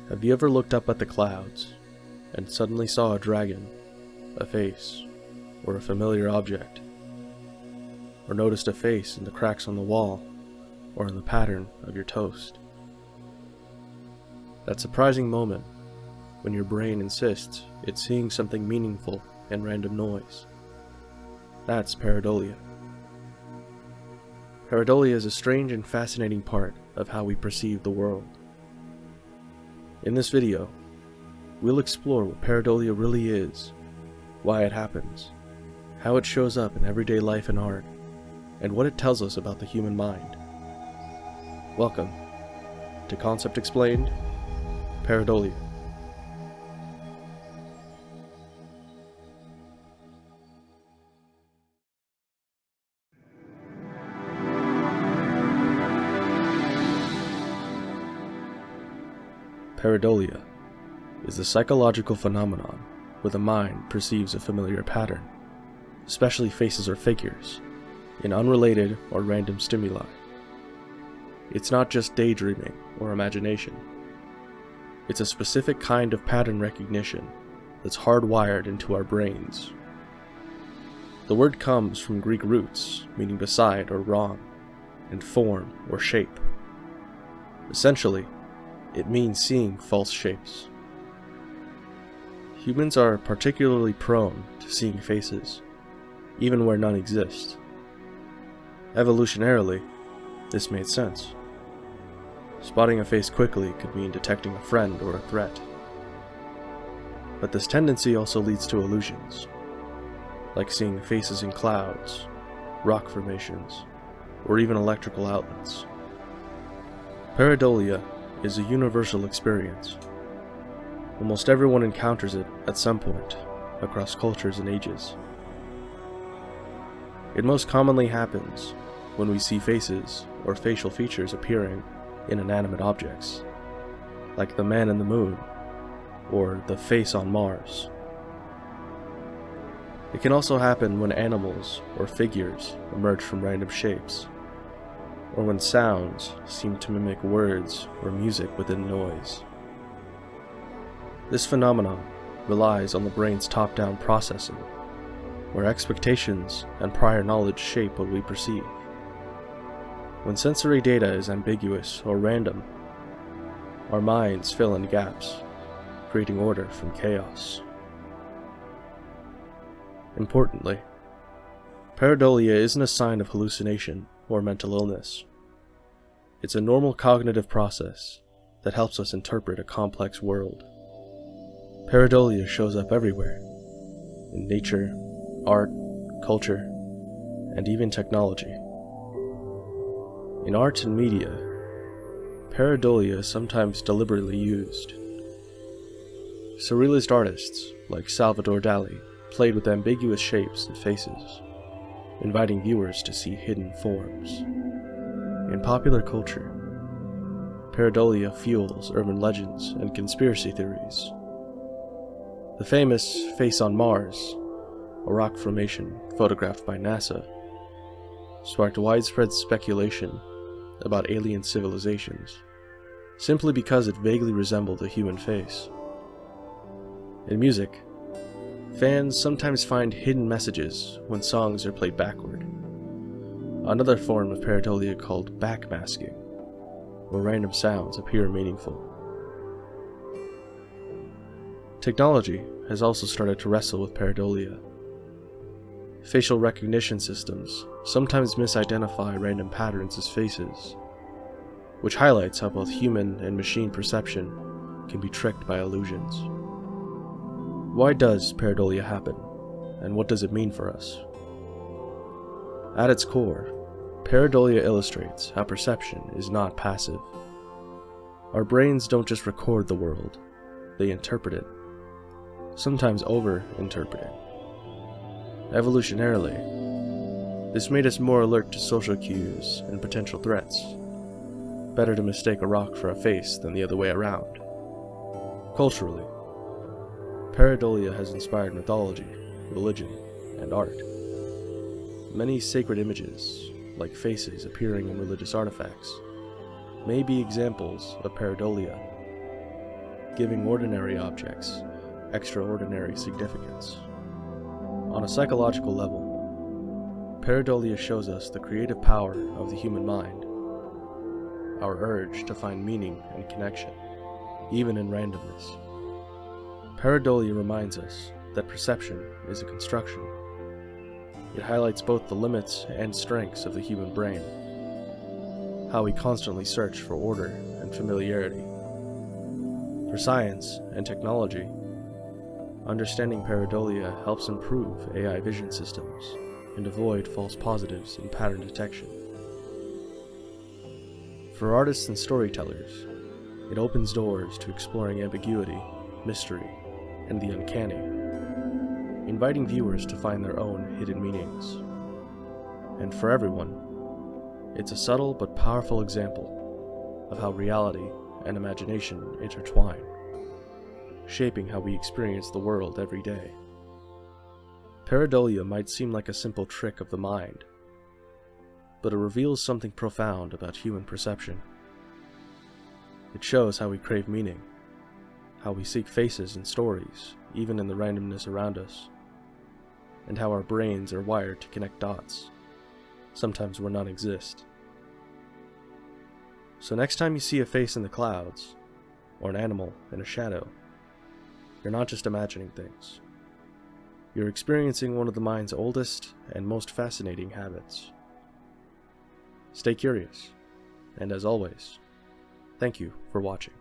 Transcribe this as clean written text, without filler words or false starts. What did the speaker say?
Have you ever looked up at the clouds and suddenly saw a dragon, a face, or a familiar object? Or noticed a face in the cracks on the wall or in the pattern of your toast? That surprising moment when your brain insists it's seeing something meaningful in random noise. That's pareidolia. Pareidolia is a strange and fascinating part of how we perceive the world. In this video, we'll explore what pareidolia really is, why it happens, how it shows up in everyday life and art, and what it tells us about the human mind. Welcome to Concept Explained, Pareidolia. Pareidolia is the psychological phenomenon where the mind perceives a familiar pattern, especially faces or figures, in unrelated or random stimuli. It's not just daydreaming or imagination. It's a specific kind of pattern recognition that's hardwired into our brains. The word comes from Greek roots meaning beside or wrong, and form or shape. Essentially, it means seeing false shapes. Humans are particularly prone to seeing faces, even where none exist. Evolutionarily, this made sense. Spotting a face quickly could mean detecting a friend or a threat. But this tendency also leads to illusions, like seeing faces in clouds, rock formations, or even electrical outlets. Pareidolia is a universal experience. Almost everyone encounters it at some point, across cultures and ages. It most commonly happens when we see faces or facial features appearing in inanimate objects, like the man in the moon, or the face on Mars. It can also happen when animals or figures emerge from random shapes, or when sounds seem to mimic words or music within noise. This phenomenon relies on the brain's top-down processing, where expectations and prior knowledge shape what we perceive. When sensory data is ambiguous or random, our minds fill in gaps, creating order from chaos. Importantly, pareidolia isn't a sign of hallucination or mental illness. It's a normal cognitive process that helps us interpret a complex world. Pareidolia shows up everywhere, in nature, art, culture, and even technology. In art and media, pareidolia is sometimes deliberately used. Surrealist artists like Salvador Dali played with ambiguous shapes and faces, inviting viewers to see hidden forms. In popular culture, pareidolia fuels urban legends and conspiracy theories. The famous face on Mars, a rock formation photographed by NASA, sparked widespread speculation about alien civilizations, simply because it vaguely resembled a human face. In music, fans sometimes find hidden messages when songs are played backward. Another form of pareidolia called backmasking, where random sounds appear meaningful. Technology has also started to wrestle with pareidolia. Facial recognition systems sometimes misidentify random patterns as faces, which highlights how both human and machine perception can be tricked by illusions. Why does pareidolia happen, and what does it mean for us? At its core, pareidolia illustrates how perception is not passive. Our brains don't just record the world, they interpret it, sometimes over-interpret it. Evolutionarily, this made us more alert to social cues and potential threats. Better to mistake a rock for a face than the other way around. Culturally, pareidolia has inspired mythology, religion, and art. Many sacred images, like faces appearing in religious artifacts, may be examples of pareidolia. giving ordinary objects extraordinary significance. On a psychological level, Pareidolia shows us the creative power of the human mind, our urge to find meaning and connection, even in randomness. Pareidolia reminds us that perception is a construction. It highlights both the limits and strengths of the human brain, how we constantly search for order and familiarity. For science and technology, understanding Pareidolia helps improve AI vision systems and avoid false positives in pattern detection. For artists and storytellers, it opens doors to exploring ambiguity, mystery, and the uncanny, inviting viewers to find their own hidden meanings. And for everyone, it's a subtle but powerful example of how reality and imagination intertwine, shaping how we experience the world every day. Pareidolia might seem like a simple trick of the mind, but it reveals something profound about human perception. It shows how we crave meaning, how we seek faces in stories, even in the randomness around us, and how our brains are wired to connect dots, sometimes where none exist. So next time you see a face in the clouds, or an animal in a shadow, you're not just imagining things. You're experiencing one of the mind's oldest and most fascinating habits. Stay curious, and as always, thank you for watching.